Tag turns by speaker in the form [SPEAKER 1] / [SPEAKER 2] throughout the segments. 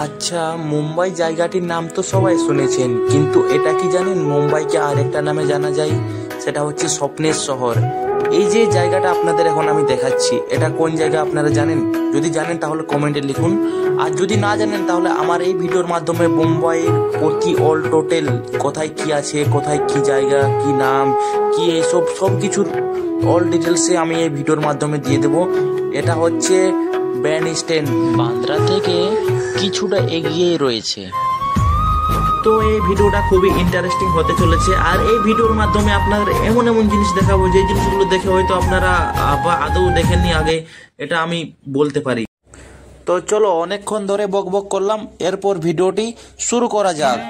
[SPEAKER 1] আচ্ছা, মুম্বাই জায়গাটির নাম তো সবাই শুনেছেন, কিন্তু এটা কি জানেন মুম্বাইকে আরেকটা নামে জানা যায়? সেটা হচ্ছে স্বপ্নের শহর। এই যে জায়গাটা আপনাদের এখন আমি দেখাচ্ছি, এটা কোন জায়গা আপনারা জানেন? যদি জানেন তাহলে কমেন্টে লিখুন, আর যদি না জানেন তাহলে আমার এই ভিডিওর মাধ্যমে মুম্বাইয়ের প্রতি অল টোটাল কোথায় কি আছে, কোথায় কি জায়গা, কি নাম, কি এইসব সব কিছুর অল ডিটেলসে আমি এই ভিডিওর মাধ্যমে দিয়ে দেব। এটা হচ্ছে ব্যান্ড স্ট্যান্ড, বান্দ্রা থেকে কিছুটা এগিয়ে রয়েছে। তো এই ভিডিওটা খুবই ইন্টারেস্টিং হতে চলেছে, আর এই ভিডিওর মাধ্যমে আপনাদের এমন এমন জিনিস দেখাবো যে জিনিসগুলো দেখে হয়তো আপনারা আদৌ দেখেননি আগে, এটা আমি বলতে পারি। তো চলো, অনেকক্ষণ ধরে বকবক করলাম, এরপর ভিডিওটি শুরু করা যাক।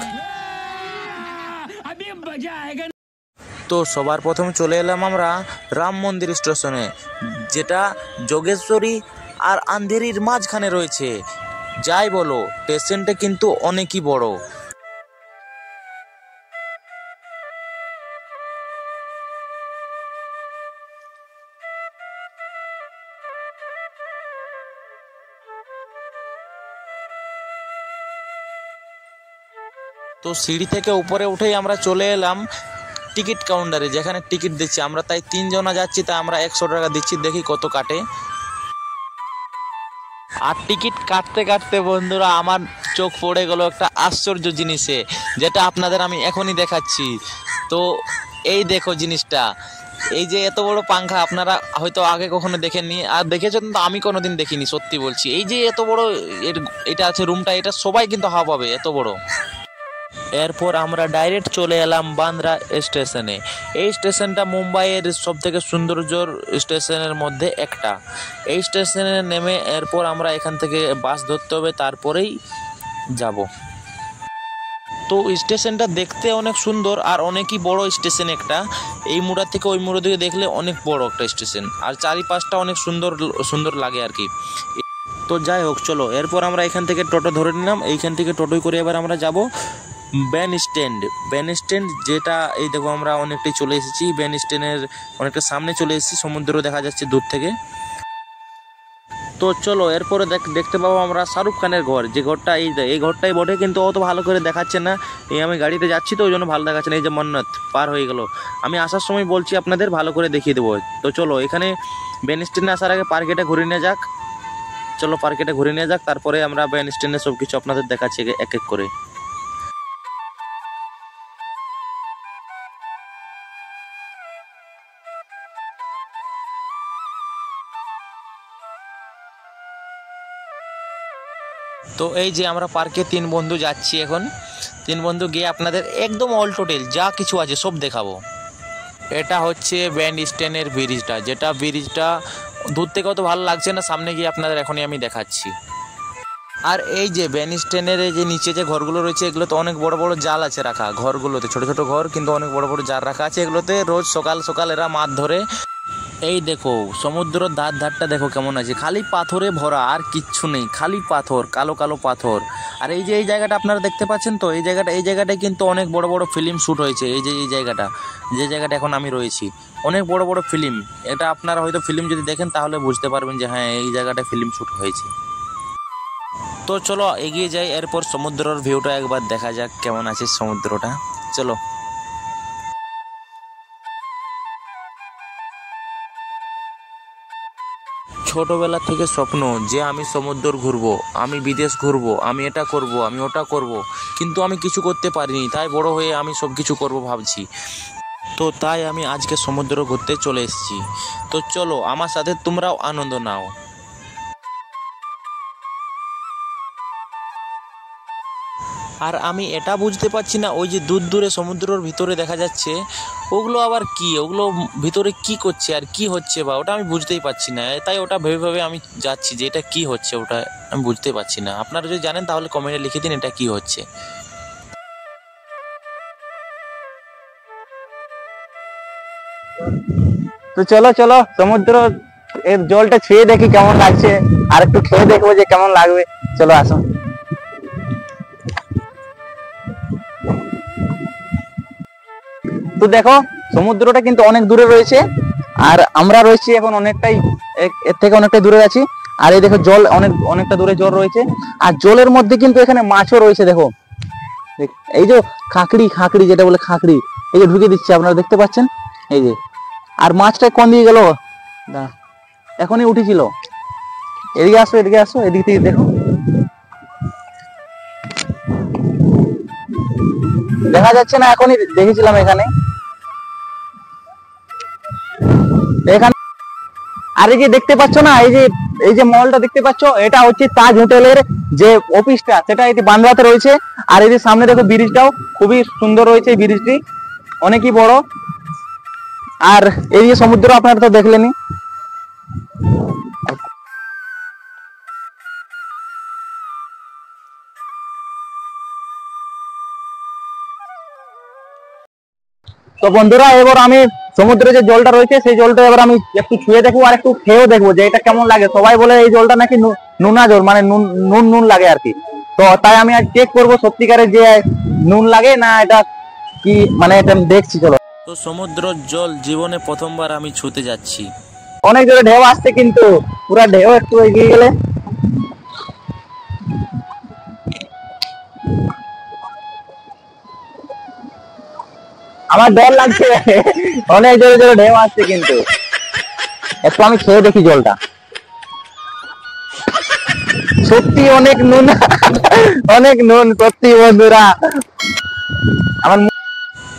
[SPEAKER 1] তো সবার প্রথমে চলে এলাম আমরা রাম মন্দির স্টেশনে, যেটা যোগেশ্বরী আর আন্ধেরির মাঝখানে রয়েছে। যাই বলো, স্টেশনটা কিন্তু অনেকই বড়। তো সিঁড়ি থেকে উপরে উঠেই আমরা চলে এলাম টিকিট কাউন্টারে, যেখানে টিকিট দিচ্ছি আমরা। তাই 3 জনা যাচ্ছি, তাই আমরা 100 টাকা দিচ্ছি, দেখি কত কাটে। আর টিকিট কাটতে কাটতে বন্ধুরা আমার চোখ পড়ে গেল একটা আশ্চর্য জিনিসে, যেটা আপনাদের আমি এখনই দেখাচ্ছি। তো এই দেখো জিনিসটা, এই যে এত বড় পাংখা আপনারা হয়তো আগে কখনো দেখেননি, আর দেখেছেন তো আমি কোনোদিন দেখিনি, সত্যি বলছি। এই যে এত বড় এটা আছে রুমটা, এটা সবাই কিন্তু হাওয়া পাবে, এত বড়। এরপর আমরা ডাইরেক্ট চলে এলাম বান্দ্রা স্টেশনে। এই স্টেশনটা মুম্বাইয়ের সবথেকে সৌন্দর্য স্টেশনের মধ্যে একটা। এই স্টেশনে নেমে এরপর আমরা এখান থেকে বাস ধরতে হবে, তারপরেই যাব। তো স্টেশনটা দেখতে অনেক সুন্দর আর অনেকই বড় স্টেশন একটা। এই মুড়া থেকে ওই মুড়ো দিকে দেখলে অনেক বড় একটা স্টেশন, আর চারিপাশটা অনেক সুন্দর সুন্দর লাগে আর কি। তো যাই হোক, চলো এরপর আমরা এখান থেকে টোটো ধরে নিলাম। এইখান থেকে টোটোই করে এবার আমরা যাব ব্যান্ড স্ট্যান্ড, যেটা এই দেখো আমরা অনেকটাই চলে এসেছি। ব্যান্ড স্ট্যান্ডের অনেকটা সামনে চলে এসেছি, সমুদ্র দেখা যাচ্ছে দূর থেকে। তো চলো এরপরে দেখতে পাবো আমরা শাহরুখ খানের ঘর, যে ঘরটা এই ঘরটাই বটে, কিন্তু অত ভালো করে দেখাচ্ছে না। এই আমি গাড়িতে যাচ্ছি তো ওই জন্য ভালো দেখাচ্ছে না। এই যে মন্নত পার হয়ে গেল, আমি আসার সময় বলছি আপনাদের ভালো করে দেখিয়ে দেবো। তো চলো এখানে ব্যান্ড স্ট্যান্ডে আসার আগে পার্কেটা ঘুরে নিয়ে যাক। চলো পার্কেটা ঘুরে নিয়ে যাক, তারপরে আমরা ব্যান্ড স্ট্যান্ডে সব কিছু আপনাদের দেখাচ্ছি এক এক করে। তো এই যে আমরা পার্কে 3 বন্ধু যাচ্ছি এখন। 3 বন্ধু গিয়ে আপনাদের একদম অল টোটাল যা কিছু আছে সব দেখাবো। এটা হচ্ছে ব্যান্ড স্ট্যান্ডের ব্রিজটা, যেটা ব্রিজটা দূর থেকে অত ভালো লাগছে না, সামনে গিয়ে আপনাদের এখনই আমি দেখাচ্ছি। আর এই যে ব্যান্ড স্ট্যান্ডের যে নিচে যে ঘরগুলো রয়েছে, এগুলো তো অনেক বড় বড় জাল আছে রাখা। ঘরগুলোতে ছোট ছোট ঘর, কিন্তু অনেক বড় বড় জাল রাখা আছে। এগুলোতে রোজ সকাল সকাল এরা মাছ ধরে। এই দেখো সমুদ্রের ধারটা দেখো কেমন আছে, খালি পাথরে ভরা, আর কিচ্ছু নেই, খালি পাথর, কালো কালো পাথর। আর এই যে এই জায়গাটা আপনারা দেখতে পাচ্ছেন তো, এই জায়গাটায় কিন্তু অনেক বড় বড় ফিল্ম শ্যুট হয়েছে। এই যে যে জায়গাটা এখন আমি রয়েছি, অনেক বড় বড় ফিল্ম। এটা আপনারা হয়তো ফিল্ম যদি দেখেন তাহলে বুঝতে পারবেন যে হ্যাঁ এই জায়গাটায় ফিল্ম শ্যুট হয়েছে। তো চলো এগিয়ে যাই, এরপর সমুদ্রের ভিউটা একবার দেখা যাক কেমন আছে সমুদ্রটা। চলো। ছোটবেলা থেকে স্বপ্ন যে আমি সমুদ্র ঘুরবো, আমি বিদেশ ঘুরবো, আমি এটা করব, আমি ওটা করব, কিন্তু আমি কিছু করতে পারিনি। তাই বড় হয়ে আমি সব কিছু করব ভাবছি। তো তাই আমি আজকে সমুদ্র ঘুরতে চলে এসেছি। তো চলো আমার সাথে তোমরাও আনন্দ নাও। আর আমি এটা বুঝতে পারছি না, ওই যে দূর দূরে সমুদ্রের ভিতরে দেখা যাচ্ছে, ওগুলো আবার কি, ওগুলো ভিতরে কি করছে আর কি হচ্ছে, বা ওটা আমি বুঝতেই পারছি না। তাই ওটা ভেবে ভেবে আমি যাচ্ছি যে এটা কি হচ্ছে, ওটা আমি বুঝতে পারছি না। আপনারা যদি জানেন তাহলে কমেন্টে লিখে দিন এটা কি হচ্ছে।
[SPEAKER 2] তো চলো চলো সমুদ্র এর জলটা ছুঁয়ে দেখি কেমন লাগছে, আর একটু খেয়ে দেখবো যে কেমন লাগবে। চলো আসো। তো দেখো সমুদ্রটা কিন্তু অনেক দূরে রয়েছে, আর আমরা রয়েছি এখন অনেকটাই এর থেকে অনেকটাই দূরে আছি। আর এই দেখো জল অনেকটা দূরে জল রয়েছে, আর জলের মধ্যে কিন্তু এখানে মাছও রয়েছে। দেখো এই যে খাঁকড়ি যেটা বলে খাঁকড়ি, এই যে ঢুকে দিচ্ছে, আপনারা দেখতে পাচ্ছেন এই যে। আর মাছটা কোন দিকে গেল, এখনই উঠেছিল। এদিকে আসো এদিক থেকে দেখো, দেখা যাচ্ছে না, এখনই দেখেছিলাম এখানে। আর এই যে দেখতে পাচ্ছ না, এই যে মলটা দেখতে পাচ্ছ, এটা হচ্ছে তাজ হোটেলের যে অফিসটা, সেটা এটি বান্দ্রাতে রয়েছে। আর এই যে সামনে দেখো ব্রিজটাও খুবই সুন্দর রয়েছে, এই ব্রিজটি অনেকই বড়। আর এই যে সমুদ্র আপনারা তো দেখলেনই। তো বন্ধুরা, এবার আমি সমুদ্রে যে জলটা রয়েছে সেই জলটা এবার আমি একটু ছুঁয়ে দেখবো আর একটু খেয়েও দেখবো যে এটা কেমন লাগে। সবাই বলে এই জলটা নাকি নুনা জল, মানে নুন লাগে আর কি। তো তাই আমি আজ চেক করবো সত্যিকারে যে নুন লাগে না এটা কি, মানে এটা দেখছি। চলো।
[SPEAKER 1] তো সমুদ্রের জল জীবনে প্রথমবার আমি ছুঁতে যাচ্ছি।
[SPEAKER 2] অনেক জোরে ঢেউ আসছে, কিন্তু পুরা ঢেউ একটু এগিয়ে গেলে আমার ডর লাগছে। অনেক জোরে জোরে ঢেউ আসছে, কিন্তু একটু আমি খেয়ে দেখি জলটা। সত্যি অনেক নুন, অনেক নুন সত্যি বন্ধুরা। আমার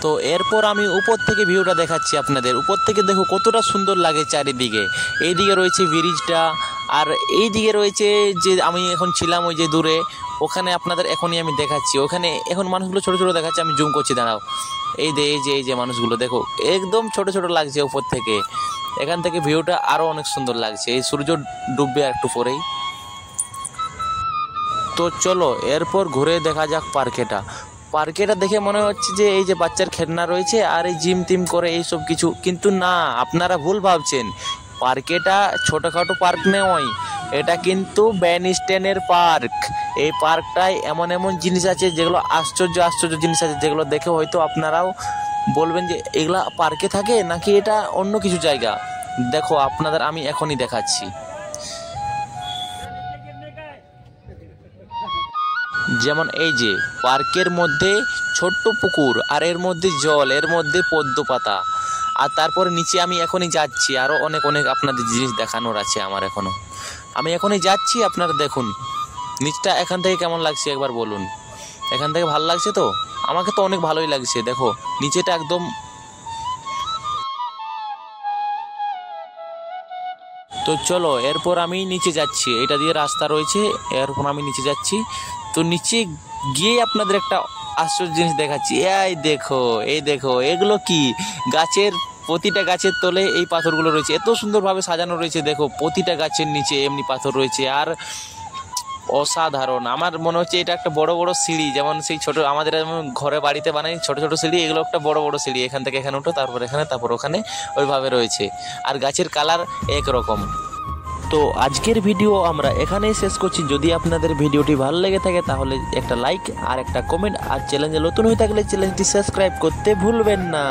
[SPEAKER 1] তো এরপর আমি উপর থেকে ভিউটা দেখাচ্ছি আপনাদের। উপর থেকে দেখো কতটা সুন্দর লাগে চারিদিকে। এইদিকে রয়েছে ব্রিজটা, আর এই দিকে রয়েছে যে আমি এখন ছিলাম ওই যে দূরে, ওখানে আপনাদের এখনই আমি দেখাচ্ছি। ওখানে এখন মানুষগুলো ছোট ছোট দেখাচ্ছে, আমি জুম করছি, দাঁড়াও। এই যে মানুষগুলো দেখো একদম ছোট ছোট লাগছে উপর থেকে। এখান থেকে ভিউটা আরো অনেক সুন্দর লাগছে। এই সূর্য ডুববে আর একটু পরেই। তো চলো এরপর ঘুরে দেখা যাক পার্কেটা দেখে মনে হচ্ছে যে এই যে বাচ্চার খেলনা রয়েছে আর এই জিম টিম করে এইসব কিছু, কিন্তু না, আপনারা ভুল ভাবছেন। পার্কেটা ছোটখাটো পার্ক নয়, এটা কিন্তু ব্যান স্ট্যান্ডের পার্ক। এই পার্কটায় এমন এমন জিনিস আছে যেগুলো আশ্চর্য জিনিস আছে, যেগুলো দেখে হয়তো আপনারাও বলবেন যে এগুলা পার্কে থাকে নাকি এটা অন্য কিছু জায়গা। দেখো আপনাদের আমি এখনই দেখাচ্ছি। যেমন এই যে পার্কের মধ্যে ছোট্ট পুকুর, আর এর মধ্যে জল, এর মধ্যে পদ্ম পাতা, আর তারপরে নিচে আমি এখনই যাচ্ছি। আরো অনেক আপনাদের জিনিস দেখানোর আছে আমার এখনো। আমি এখনই যাচ্ছি, আপনারা দেখুন নিচটা এখান থেকে কেমন লাগছে একবার বলুন। এখান থেকে ভালো লাগছে তো? আমাকে তো অনেক ভালোই লাগছে। দেখো নিচেটা একদম। তো চলো এরপর আমি নিচে যাচ্ছি, এটা দিয়ে রাস্তা রয়েছে, এরপর আমি নিচে যাচ্ছি। তো নিচে গিয়ে আপনাদের একটা আশ্চর্য জিনিস দেখাচ্ছি। এই দেখো এগুলো কি, প্রতিটা গাছের তলে এই পাথরগুলো রয়েছে, এত সুন্দরভাবে সাজানো রয়েছে। দেখো প্রতিটা গাছের নিচে এমনি পাথর রয়েছে, আর অসাধারণ। আমার মনে হচ্ছে এটা একটা বড় বড় সিঁড়ি, যেমন সেই ছোট আমাদের ঘরে বাড়িতে বানাই ছোট ছোট সিঁড়ি, এগুলো একটা বড় বড় সিঁড়ি। এখান থেকে এখানে উঠো, তারপর এখানে, তারপর ওখানে, ওইভাবে রয়েছে। আর গাছের কালার একরকম। তো আজকের ভিডিও আমরা এখানেই শেষ করছি। যদি আপনাদের ভিডিওটি ভালো লেগে থাকে তাহলে একটা লাইক আর একটা কমেন্ট, আর চ্যানেলে নতুন হয়ে থাকলে চ্যানেলটি সাবস্ক্রাইব করতে ভুলবেন না।